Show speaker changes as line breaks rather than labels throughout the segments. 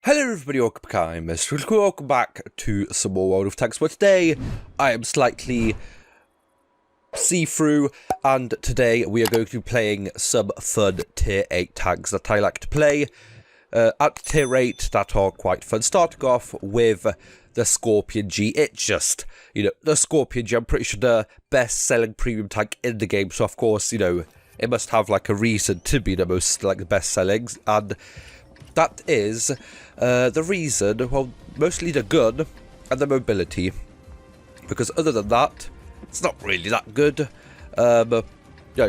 Hello everybody, welcome back. I'm MrRedClaw. Welcome back to some more World of Tanks, but today I am slightly see-through, and today we are going to be playing some fun tier 8 tanks that I like to play at tier 8 that are quite fun. Starting off with the Scorpion G. It's just, the Scorpion G, I'm pretty sure the best-selling premium tank in the game, so of course, it must have like a reason to be the most, like, the best-selling, and that is the reason, well, mostly the gun and the mobility, because other than that, it's not really that good. I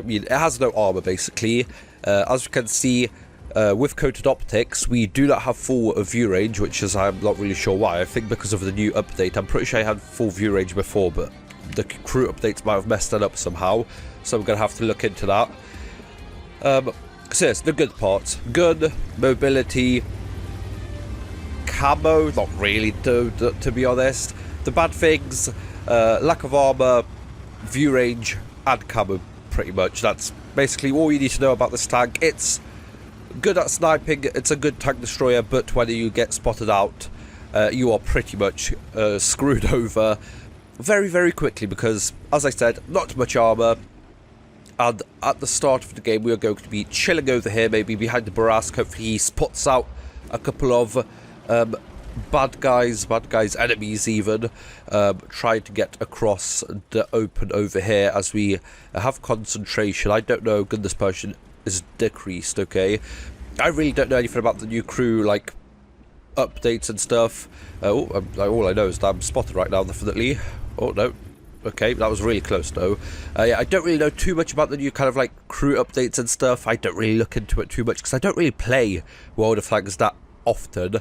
mean, it has no armor, basically. As you can see, with coated optics, we do not have full view range, which is, I'm not really sure why. I think because of the new update. I'm pretty sure I had full view range before, but the crew updates might have messed that up somehow, so I'm going to have to look into that. So yes, the good parts. Gun, mobility, camo, not really, to be honest. The bad things, lack of armor, view range, and camo, pretty much. That's basically all you need to know about this tank. It's good at sniping, it's a good tank destroyer, but when you get spotted out, you are pretty much screwed over very, very quickly because, as I said, not much armor. And at the start of the game, we are going to be chilling over here, maybe behind the barrage. Hopefully he spots out a couple of bad guys, enemies even, trying to get across the open over here as we have concentration. I don't know, gun dispersion is decreased, okay? I really don't know anything about the new crew, like, updates and stuff. All I know is that I'm spotted right now, definitely. Oh, no. Okay, that was really close though. Yeah, I don't really know too much about the new kind of like crew updates and stuff. I don't really look into it too much because I don't really play World of Tanks that often.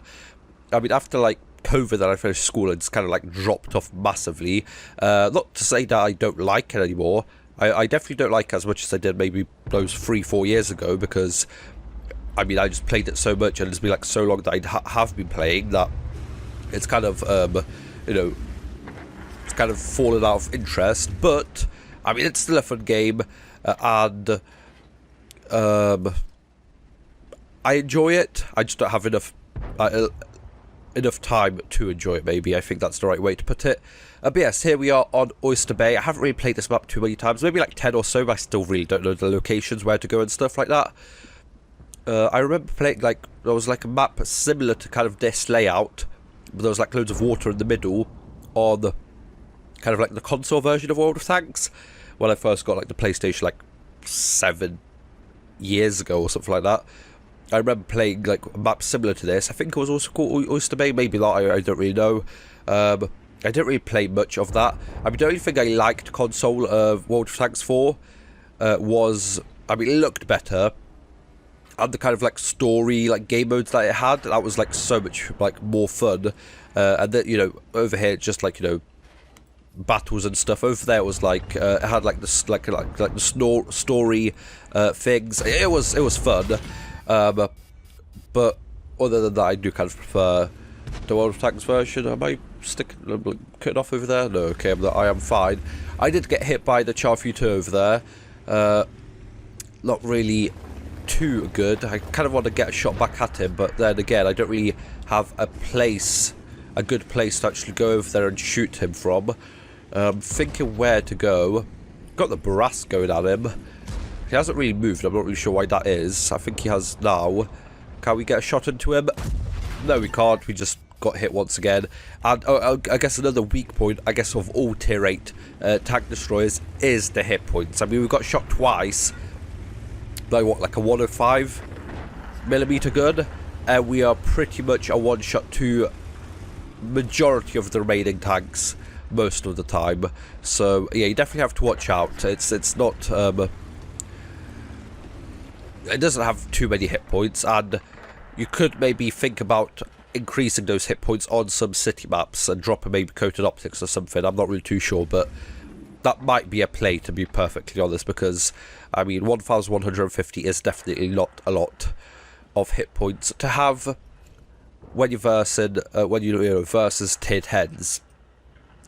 I mean, after like COVID that I finished school, it's kind of like dropped off massively. Not to say that I don't like it anymore. I definitely don't like it as much as I did maybe those 3-4 years ago because, I mean, I just played it so much and it's been like so long that I have been playing that it's kind of, kind of fallen out of interest, but I mean it's still a fun game, and I enjoy it. I just don't have enough time to enjoy it, maybe. I think that's the right way to put it. But yes, here we are on Oyster Bay. I haven't really played this map too many times, maybe like 10 or so, but I still really don't know the locations, where to go and stuff like that. I remember playing, like, there was like a map similar to kind of this layout, but there was like loads of water in the middle on kind of like the console version of World of Tanks when I first got like the PlayStation like 7 years ago or something like that. I remember playing like a map similar to this. I think it was also called Oyster Bay, maybe not, I don't really know. I didn't really play much of that. I mean, the only thing I liked console of World of Tanks 4 was, I mean, it looked better, and the kind of like story, like game modes that it had, that was like so much like more fun. And then, over here it's just like, battles and stuff. Over there was like it had like this like the story things. It was fun, but other than that, I do kind of prefer the World of Tanks version. Am I cutting off over there? No, okay, I am fine. I did get hit by the Charfuter over there. Not really too good. I kind of want to get a shot back at him, but then again, I don't really have a good place to actually go over there and shoot him from. Thinking where to go. Got the barrage going at him. He hasn't really moved. I'm not really sure why that is. I think he has now. Can we get a shot into him? No, we can't. We just got hit once again. And I guess another weak point, I guess, of all tier 8 tank destroyers is the hit points. I mean, we got shot twice by what, like a 105mm gun, and we are pretty much a one-shot to majority of the remaining tanks most of the time. So yeah, you definitely have to watch out. It's not it doesn't have too many hit points, and you could maybe think about increasing those hit points on some city maps and dropping maybe coated optics or something. I'm not really too sure, but that might be a play, to be perfectly honest, because I mean 1150 is definitely not a lot of hit points to have when you're versing versus tiered heads.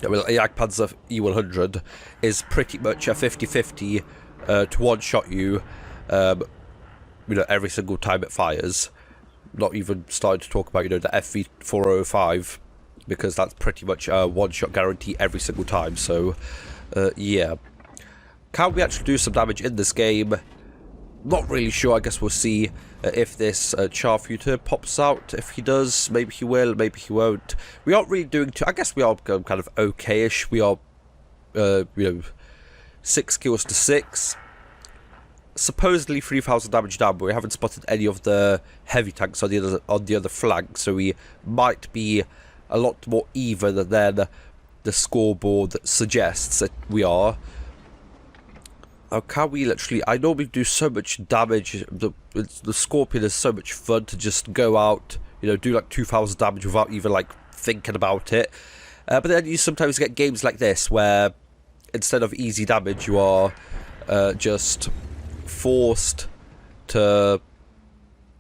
Well, Jagdpanzer E100 is pretty much a 50-50 to one-shot you, every single time it fires. not even starting to talk about, you know, the FV405, because that's pretty much a one-shot guarantee every single time. So, yeah. Can we actually do some damage in this game? Not really sure. I guess we'll see if this Charfuter pops out. If he does, maybe he will, maybe he won't. We aren't really doing too... I guess we are kind of okay-ish. We are, you know, 6 kills to 6. Supposedly 3,000 damage down, but we haven't spotted any of the heavy tanks on the other flank, so we might be a lot more even than the scoreboard suggests that we are. How can we literally... I normally do so much damage. The Scorpion is so much fun to just go out, you know, do like 2,000 damage without even like thinking about it. But then you sometimes get games like this where instead of easy damage, you are just forced to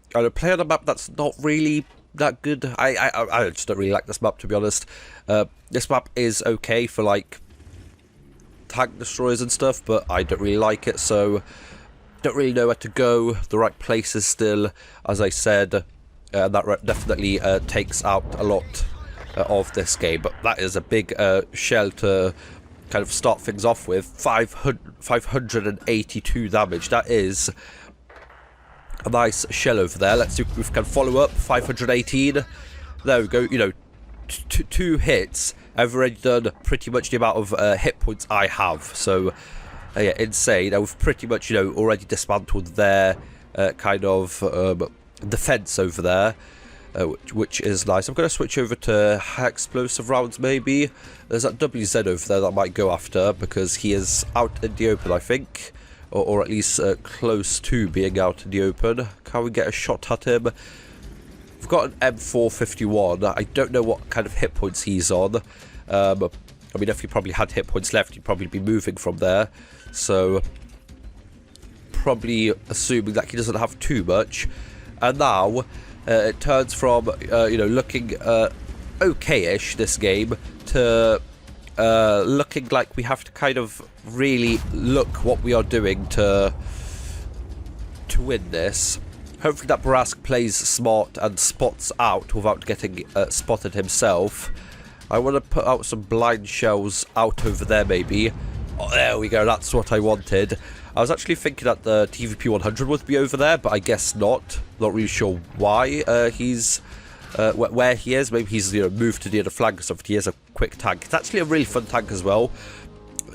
play on a map that's not really that good. I just don't really like this map, to be honest. This map is okay for like tank destroyers and stuff, but I don't really like it, so don't really know where to go. The right places still, as I said, that definitely takes out a lot of this game. But that is a big shell to kind of start things off with. 582 damage. That is a nice shell over there. Let's see if we can follow up. 518. There we go. You know, two hits. I've already done pretty much the amount of hit points I have. So, yeah, insane. I've pretty much, you know, already dismantled their kind of defense over there. Which is nice. I'm going to switch over to high explosive rounds, maybe. There's that WZ over there that I might go after, because he is out in the open, I think. Or at least close to being out in the open. Can we get a shot at him? We've got an M451. I don't know what kind of hit points he's on. I mean, if he probably had hit points left, he'd probably be moving from there. So, probably assuming that he doesn't have too much. And now... it turns from, you know, looking okay-ish, this game, to looking like we have to kind of really look what we are doing to win this. Hopefully that Barask plays smart and spots out without getting spotted himself. I want to put out some blind shells out over there, maybe. Oh, there we go, that's what I wanted. I was actually thinking that the TVP 100 would be over there, but I guess not. Not really sure why he's where he is. Maybe he's, you know, moved to the other flank or something. He is a quick tank. It's actually a really fun tank as well.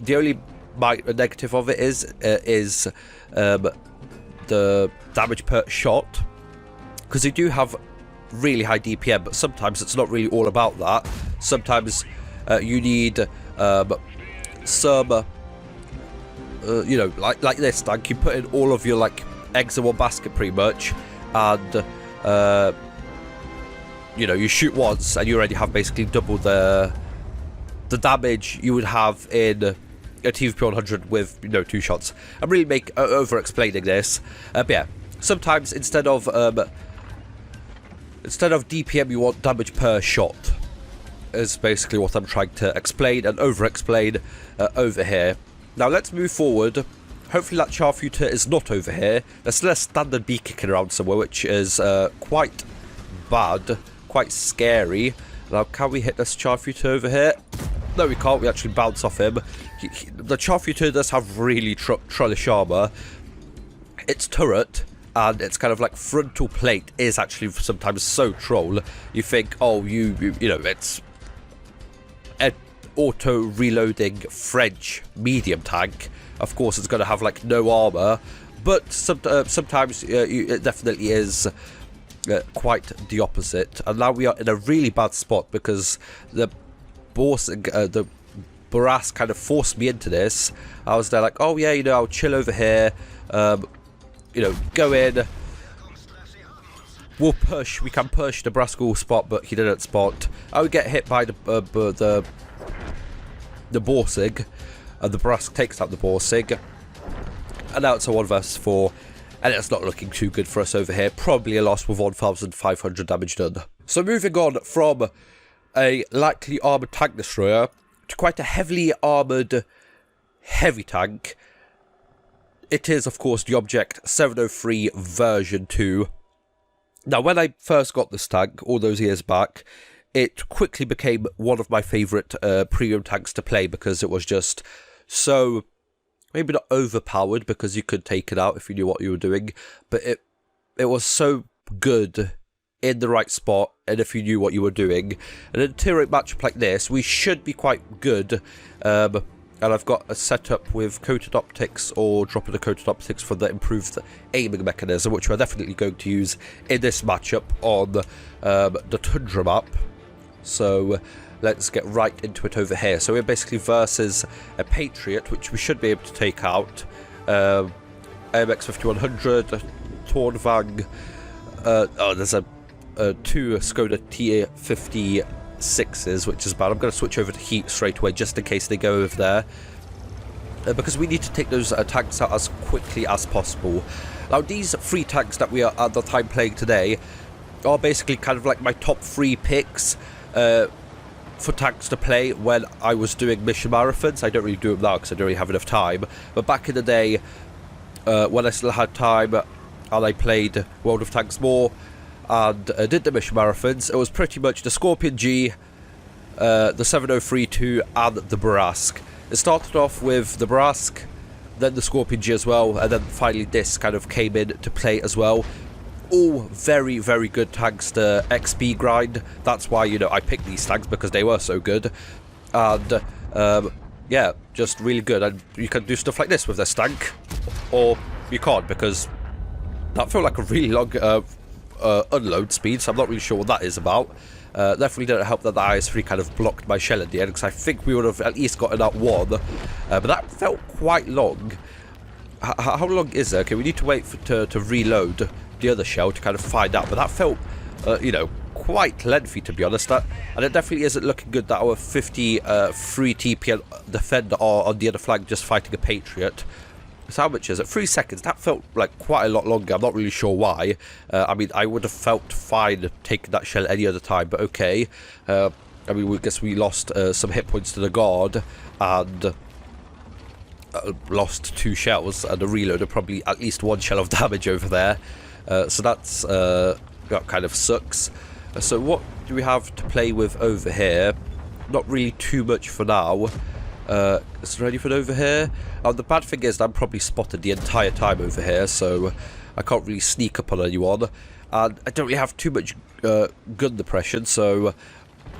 The only negative of it is the damage per shot, because they do have really high DPM, but sometimes it's not really all about that. Sometimes you need some... you know, like this tank, you put in all of your like eggs in one basket pretty much, and you know, you shoot once and you already have basically double the damage you would have in a TVP 100 with, you know, 2 shots. I'm really over explaining this, but yeah, sometimes instead of DPM you want damage per shot, is basically what I'm trying to explain and over explain over here. Now let's move forward. Hopefully that Charfuter is not over here. There's still a standard bee kicking around somewhere, which is quite bad, quite scary. Now can we hit this Charfuter over here? No, we can't. We actually bounce off him. The Charfuter does have really trollish armor. Its turret and its kind of like frontal plate is actually sometimes so troll. You think, oh, you know, it's auto-reloading French medium tank. Of course, it's going to have, like, no armor. But sometimes it definitely is quite the opposite. And now we are in a really bad spot because the Barask kind of forced me into this. I was there like, oh, yeah, you know, I'll chill over here. You know, go in. We'll push. We can push. The Barask will spot, but he didn't spot. I would get hit by the Borsig, and the Barask takes out the Borsig, and now it's a 1 versus 4, and it's not looking too good for us over here. Probably a loss with 1,500 damage done. So moving on from a lightly armoured tank destroyer to quite a heavily armoured heavy tank. It is, of course, the Object 703 version 2. Now, when I first got this tank, all those years back, it quickly became one of my favourite premium tanks to play because it was just so, maybe not overpowered because you could take it out if you knew what you were doing, but it was so good in the right spot and if you knew what you were doing. And in a tier 8 matchup like this, we should be quite good. And I've got a setup with coated optics or dropping the coated optics for the improved aiming mechanism, which we're definitely going to use in this matchup on the Tundra map. So let's get right into it over here. So we're basically versus a Patriot, which we should be able to take out. AMX 5100, Tornvang. There's two Skoda T56s, which is bad. I'm going to switch over to Heat straight away just in case they go over there. Because we need to take those tanks out as quickly as possible. Now, these 3 tanks that we are at the time playing today are basically kind of like my top 3 picks for tanks to play when I was doing mission marathons. I don't really do them now because I don't really have enough time. But back in the day, when I still had time and I played World of Tanks more and did the mission marathons, it was pretty much the Scorpion G, the 7032 and the Barask. It started off with the Barask, then the Scorpion G as well, and then finally this kind of came in to play as well. All very, very good tanks to XP grind. That's why, you know, I picked these tanks because they were so good. And, yeah, just really good. And you can do stuff like this with this tank, or you can't because that felt like a really long unload speed, so I'm not really sure what that is about. Definitely didn't help that the IS-3 kind of blocked my shell at the end, because I think we would have at least gotten that one. But that felt quite long. How long is it? Okay, we need to wait to reload the other shell to kind of find out, but that felt, you know, quite lengthy, to be honest. And it definitely isn't looking good that our 53 TP defender are on the other flank just fighting a Patriot. So how much is it? 3 seconds. That felt like quite a lot longer. I'm not really sure why. I mean, I would have felt fine taking that shell any other time, but okay. I mean, we guess we lost some hit points to the guard and lost 2 shells, and the reloader probably at least 1 shell of damage over there. So that's that kind of sucks. So what do we have to play with over here? Not really too much for now. Is there anything over here? The bad thing is that I'm probably spotted the entire time over here, so I can't really sneak up on anyone. And I don't really have too much gun depression, so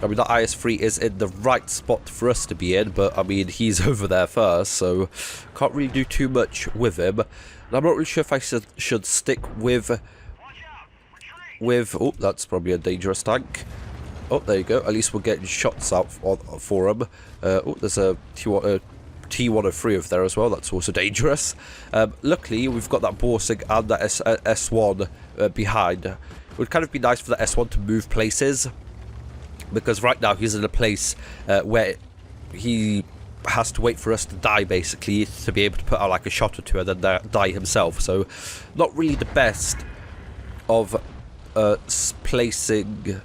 I mean, that IS-3 is in the right spot for us to be in, but I mean, he's over there first, so can't really do too much with him. And I'm not really sure if I should stick with... Oh, that's probably a dangerous tank. Oh, there you go. At least we're getting shots out for him. Oh, there's a T103 over there as well. That's also dangerous. Luckily, we've got that Borsig and that S1 behind. It would kind of be nice for the S1 to move places, because right now he's in a place where he has to wait for us to die, basically, to be able to put out like a shot or two and then die himself. So, not really the best of placing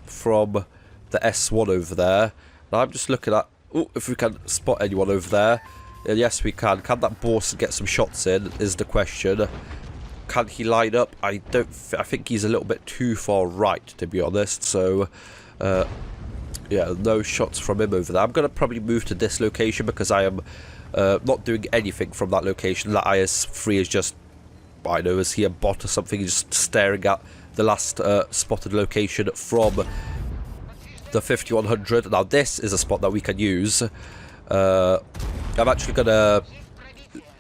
from the S1 over there. Now I'm just looking at if we can spot anyone over there. And yes, we can. Can that Borson get some shots in is the question. Can he line up? I think he's a little bit too far right, to be honest. So yeah, no shots from him over there. I'm going to probably move to this location because I am not doing anything from that location. That IS-3 is just, I know, is he a bot or something? He's just staring at the last spotted location from the 5100. Now this is a spot that we can use. I'm actually going to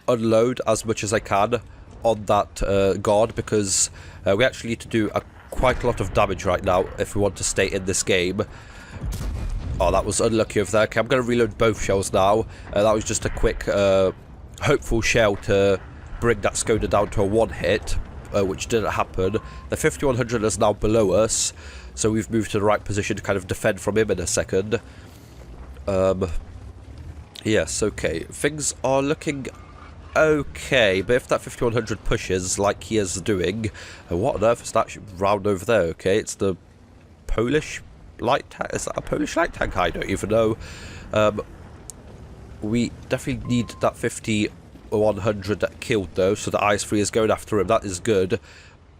unload as much as I can on that guard, because we actually need to do quite a lot of damage right now if we want to stay in this game. Oh, that was unlucky over there. Okay, I'm going to reload both shells now. That was just a quick hopeful shell to bring that Skoda down to a 1 hit, which didn't happen. The 5100 is now below us, so we've moved to the right position to kind of defend from him in a second. Yes, okay. Things are looking okay, but if that 5100 pushes like he is doing, what on earth is that round over there? Okay, it's the Polish light tank. Is that a Polish light tank? I don't even know. We definitely need that 5100 killed though, so the IS-3 is going after him. That is good.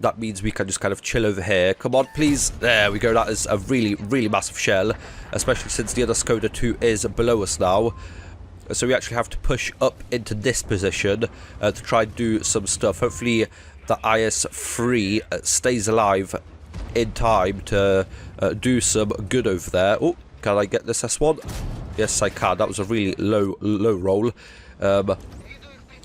that means we can just kind of chill over here. Come on, please. There we go. That is a really, really massive shell, especially since the other Skoda 2 is below us now. So we actually have to push up into this position to try and do some stuff. Hopefully the IS-3 stays alive in time to do some good over there. Oh, can I get this S1? Yes, I can. That was a really low roll.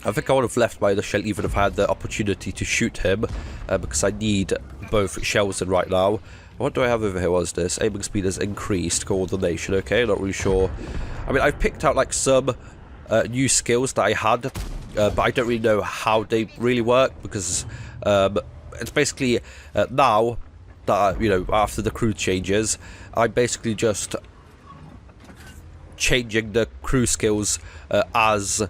I think I would have left my other shell even if I had the opportunity to shoot him, because I need both shells in right now. What do I have over here? What is this? Aiming speed has increased. Coordination. Okay, not really sure. I mean, I've picked out like some new skills that I had, but I don't really know how they really work, because it's basically now that, you know, after the crew changes, I'm basically just changing the crew skills as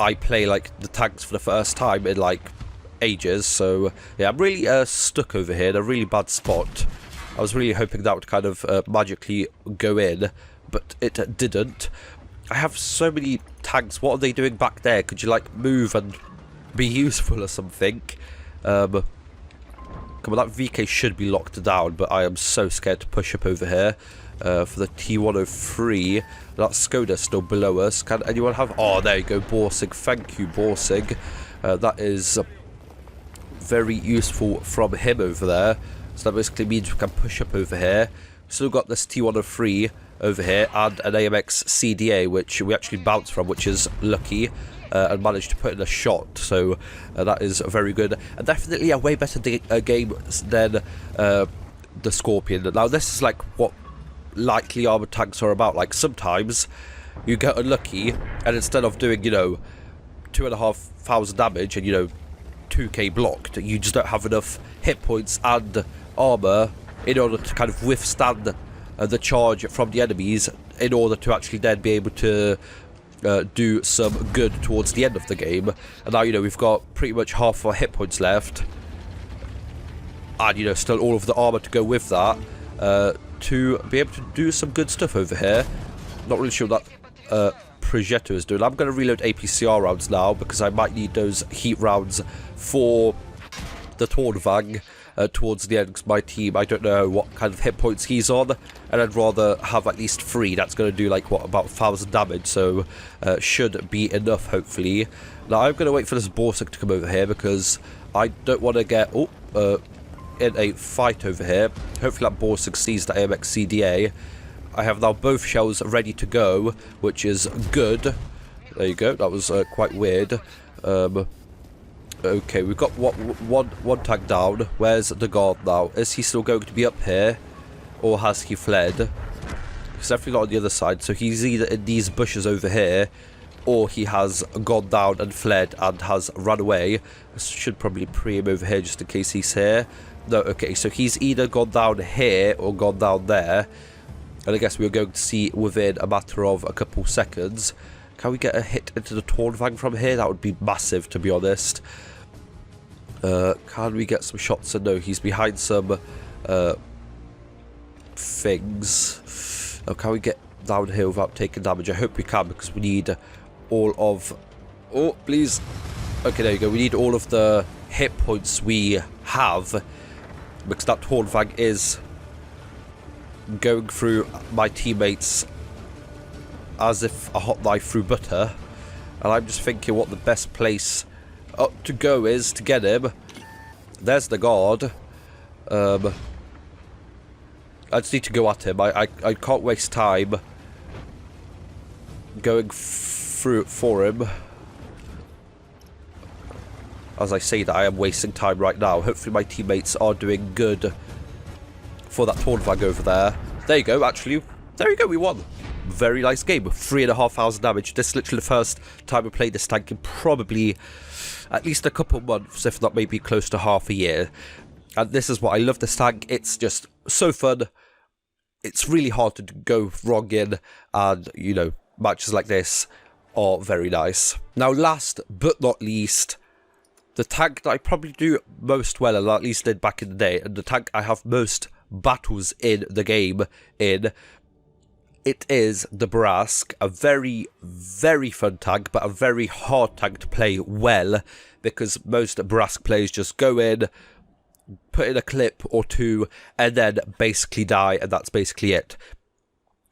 I play like the tanks for the first time in like ages. So yeah, I'm really stuck over here in a really bad spot. I was really hoping that would kind of magically go in, but it didn't. I have so many tanks. What are they doing back there? Could you like move and be useful or something? Come on, that VK should be locked down, but I am so scared to push up over here. For the T103, that Skoda still below us. Can anyone have... Oh, there you go, Borsig. Thank you, Borsig. That is very useful from him over there. So that basically means we can push up over here. We've still got this T103 over here and an AMX CDA, which we actually bounced from, which is lucky, and managed to put in a shot. So that is very good. And definitely a way better game than the Scorpion. Now, this is like what lightly armored tanks are about. Like, sometimes you get unlucky and instead of doing, you know, 2,500 damage and, you know, 2k blocked, you just don't have enough hit points and armor in order to kind of withstand the charge from the enemies, in order to actually then be able to do some good towards the end of the game. And now, you know, we've got pretty much half our hit points left, and, you know, still all of the armor to go with that, to be able to do some good stuff over here. Not really sure what that Progetto is doing. I'm going to reload APCR rounds now, because I might need those heat rounds for the Tornvang towards the end, because my team, I don't know what kind of hit points he's on, and I'd rather have at least 3. That's going to do like, what, about 1,000 damage, so should be enough, hopefully. Now I'm going to wait for this Borsig to come over here, because I don't want to get in a fight over here. Hopefully that Borsig sees the AMX CDA. I have now both shells ready to go, which is good. There you go. That was quite weird. Okay, we've got one tank down. Where's the guard now? Is he still going to be up here, or has he fled? He's definitely not on the other side, so he's either in these bushes over here, or he has gone down and fled and has run away. I should probably pre him over here just in case he's here. No, okay, so he's either gone down here or gone down there. And I guess we're going to see within a matter of a couple seconds. Can we get a hit into the Tornvang from here? That would be massive, to be honest. Can we get some shots? No, he's behind some things. Oh, can we get down here without taking damage? I hope we can, because we need all of... Oh, please. Okay, there you go. We need all of the hit points we have, because that Tornvang is going through my teammates as if a hot knife through butter, and I'm just thinking what the best place to go is to get him. There's the guard. I just need to go at him. I can't waste time going through for him. As I say that, I am wasting time right now. Hopefully my teammates are doing good for that Tornvang over there. There you go, actually. There you go, we won. Very nice game. 3,500 damage. This is literally the first time I played this tank in probably at least a couple months, if not maybe close to half a year. And this is what I love this tank. It's just so fun. It's really hard to go wrong in, and, you know, matches like this are very nice. Now, last but not least, the tank that I probably do most well, and at least did back in the day, and the tank I have most battles in the game in, it is the Brask, a very, very fun tank, but a very hard tank to play well, because most Brask players just go in, put in a clip or two, and then basically die, and that's basically it.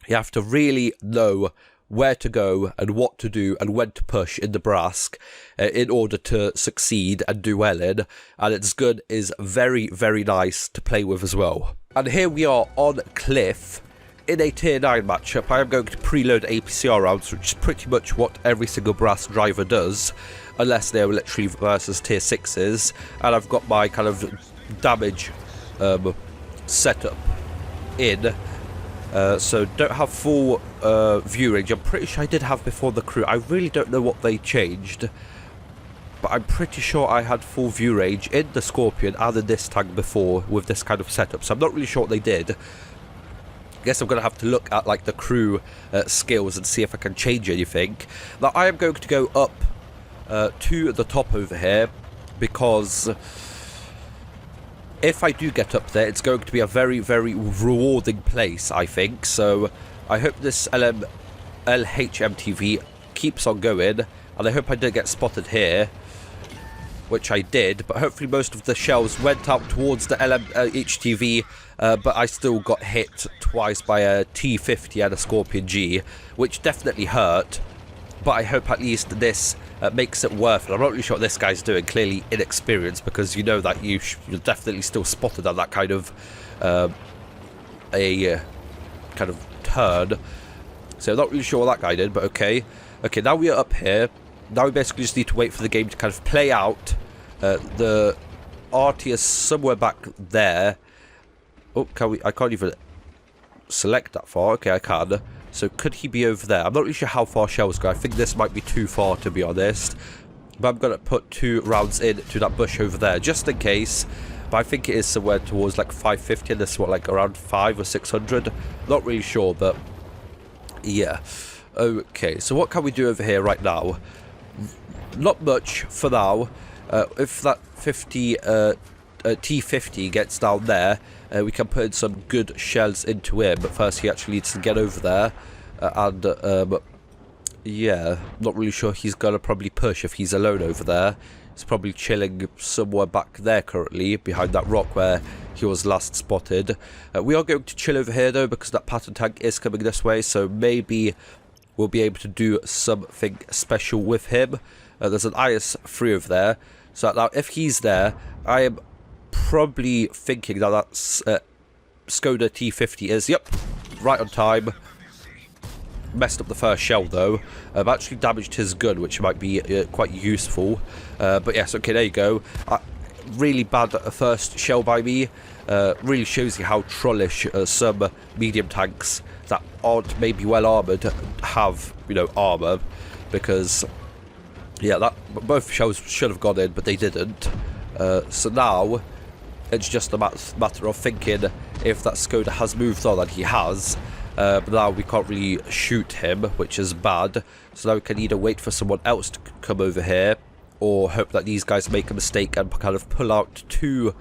You have to really know where to go and what to do and when to push in the Brask in order to succeed and do well in, and its gun is very, very nice to play with as well. And here we are on Cliff in a tier 9 matchup. I am going to preload APCR rounds, which is pretty much what every single Brask driver does, unless they're literally versus tier 6s, and I've got my kind of damage setup in. So don't have full view range. I'm pretty sure I did have before the crew. I really don't know what they changed, but I'm pretty sure I had full view range in the Scorpion and in this tank before with this kind of setup. So I'm not really sure what they did. I guess I'm going to have to look at like the crew skills and see if I can change anything. Now I am going to go up to the top over here, because if I do get up there, it's going to be a very, very rewarding place, I think. So I hope this LHMTV keeps on going, and I hope I did get spotted here, which I did, but hopefully most of the shells went out towards the HTV, but I still got hit twice by a T50 and a Scorpion G, which definitely hurt, but I hope at least this makes it worth it. I'm not really sure what this guy's doing, clearly inexperienced, because you know that you're definitely still spotted on that kind of kind of turn. So I'm not really sure what that guy did, but okay. Okay, now we are up here. Now we basically just need to wait for the game to kind of play out. The RT is somewhere back there. Oh, can we? I can't even select that far. Okay, I can. So could he be over there? I'm not really sure how far shells go. I think this might be too far, to be honest. But I'm going to put 2 rounds in to that bush over there, just in case. But I think it is somewhere towards like 550, and this is what, like around 500 or 600? Not really sure, but yeah. Okay, so what can we do over here right now? Not much for now. If that T50 gets down there, we can put in some good shells into him, but first he actually needs to get over there, yeah, not really sure he's gonna probably push if he's alone over there. He's probably chilling somewhere back there currently, behind that rock where he was last spotted. We are going to chill over here though, because that pattern tank is coming this way, so maybe we'll be able to do something special with him. There's an IS-3 over there, so now if he's there, I am probably thinking that that's Skoda T50 is, yep, right on time. Messed up the first shell though. Actually damaged his gun, which might be quite useful. But yes, okay, there you go. Really bad first shell by me. Really shows you how trollish some medium tanks that aren't maybe well armoured have, you know, armour, because yeah, that both shells should have gone in, but they didn't. So now it's just a matter of thinking if that Skoda has moved on, and he has. But now we can't really shoot him, which is bad. So now we can either wait for someone else to come over here, or hope that these guys make a mistake and kind of pull out too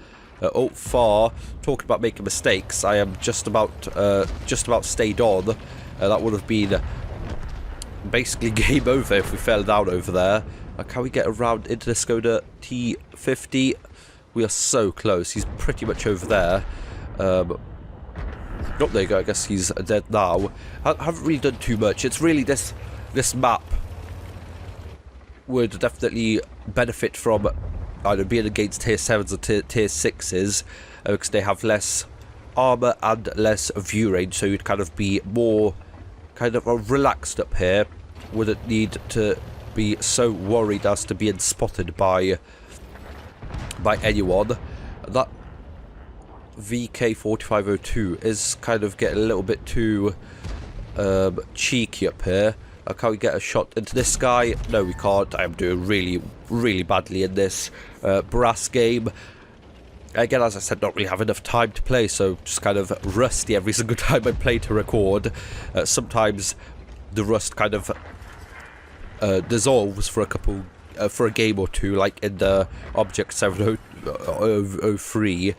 far. Talking about making mistakes, I am just about stayed on. That would have been basically game over if we fell down over there. Can we get around into the Skoda T50? We are so close. He's pretty much over there. Oh, there you go. I guess he's dead now. I haven't really done too much. It's really this map would definitely benefit from either being against tier 7s or tier 6s, because they have less armor and less view range, so you'd kind of be more kind of relaxed up here. Wouldn't need to be so worried as to being spotted by anyone. That VK4502 is kind of getting a little bit too cheeky up here. Can we get a shot into this guy? No, we can't. I am doing really, really badly in this Brass game. Again, as I said, not really have enough time to play, so just kind of rusty every single time I play to record. Sometimes the rust kind of dissolves for a game or two, like in the Object 703.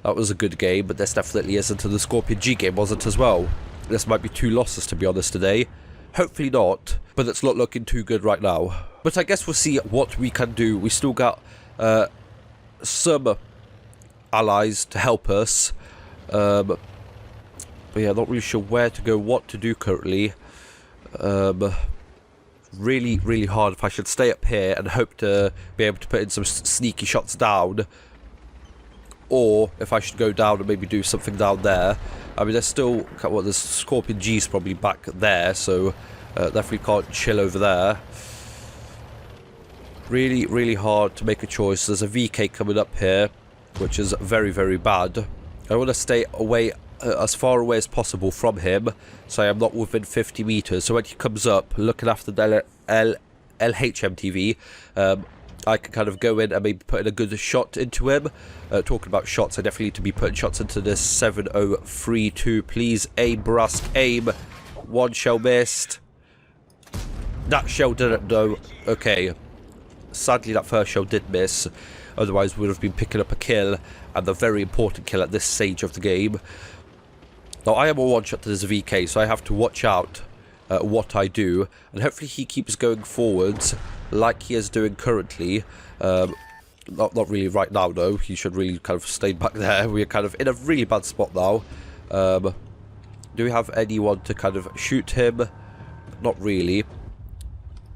That was a good game, but this definitely isn't. And the Scorpion G game wasn't as well. this might be 2 losses, to be honest, today. Hopefully not, but it's not looking too good right now. But I guess we'll see what we can do. We still got some allies to help us. But yeah, not really sure where to go, what to do currently. Really, really hard if I should stay up here and hope to be able to put in some sneaky shots down. Or if I should go down and maybe do something down there. I mean, there's still, well, there's Scorpion G's probably back there, so definitely can't chill over there. Really, really hard to make a choice. There's a VK coming up here, which is very, very bad. I want to stay away, as far away as possible from him, so I am not within 50 meters. So when he comes up, looking after the LHMTV, I can kind of go in and maybe put in a good shot into him. Talking about shots, I definitely need to be putting shots into this 7032. Please aim, Brusque, aim. 1 shell missed. That shell didn't know. Okay. Sadly, that first shell did miss. Otherwise, we would have been picking up a kill, and a very important kill at this stage of the game. Now, I am a one-shot to this VK, so I have to watch out what I do, and hopefully he keeps going forwards like he is doing currently. Not really right now, though. He should really kind of stay back there. We're kind of in a really bad spot now. Do we have anyone to kind of shoot him? Not really.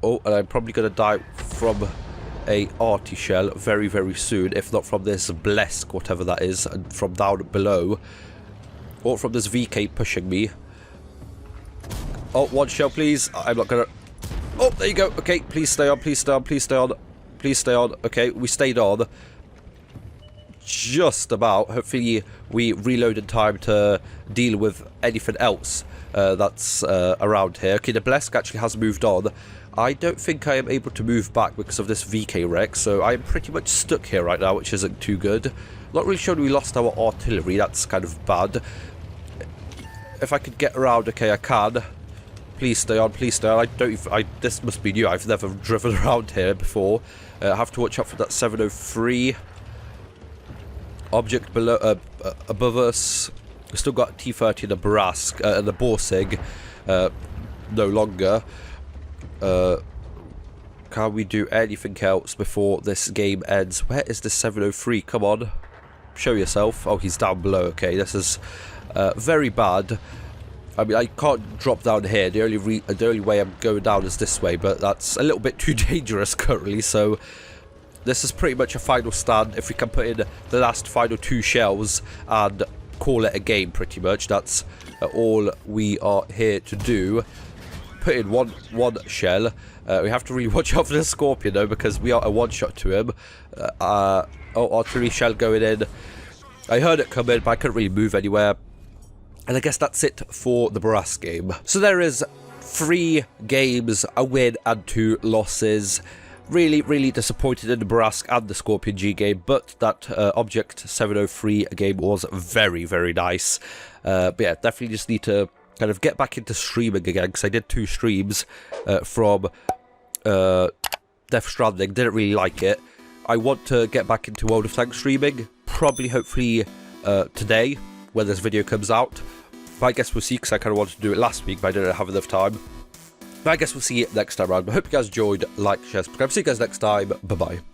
Oh, and I'm probably going to die from a arty shell very, very soon, if not from this Blesk, whatever that is, and from down below. Or from this VK pushing me. Oh, 1 shell, please. I'm not gonna... Oh, there you go. Okay, please stay on, please stay on, please stay on. Please stay on. Okay, we stayed on. Just about. Hopefully we reload in time to deal with anything else that's around here. Okay, the Blesk actually has moved on. I don't think I am able to move back because of this VK wreck, so I am pretty much stuck here right now, which isn't too good. Not really sure we lost our artillery. That's kind of bad. If I could get around, okay, I can. Please stay on, please stay on. I don't even, this must be new. I've never driven around here before. I have to watch out for that 703 object below, above us. We've still got T30 and a Brusque and a Borsig. No longer. Can we do anything else before this game ends? Where is the 703? Come on, show yourself. Oh, he's down below. Okay, this is very bad. I mean, I can't drop down here. The only way I'm going down is this way, but that's a little bit too dangerous currently, so this is pretty much a final stand. If we can put in the last final 2 shells and call it a game, pretty much. That's all we are here to do. Put in one shell. We have to really watch out for the Scorpion, though, because we are a one-shot to him. Oh, artillery shell going in. I heard it come in, but I couldn't really move anywhere. And I guess that's it for the Brusque game. So there is 3 games, a win and 2 losses. Really, really disappointed in the Brusque and the Scorpion G game, but that Object 703 game was very, very nice. But yeah, definitely just need to kind of get back into streaming again, because I did 2 streams from Death Stranding, didn't really like it. I want to get back into World of Tanks streaming, probably, hopefully, today, when this video comes out. But I guess we'll see, because I kind of wanted to do it last week, but I didn't have enough time. But I guess we'll see it next time around. But I hope you guys enjoyed. Like, share, subscribe. See you guys next time. Bye-bye.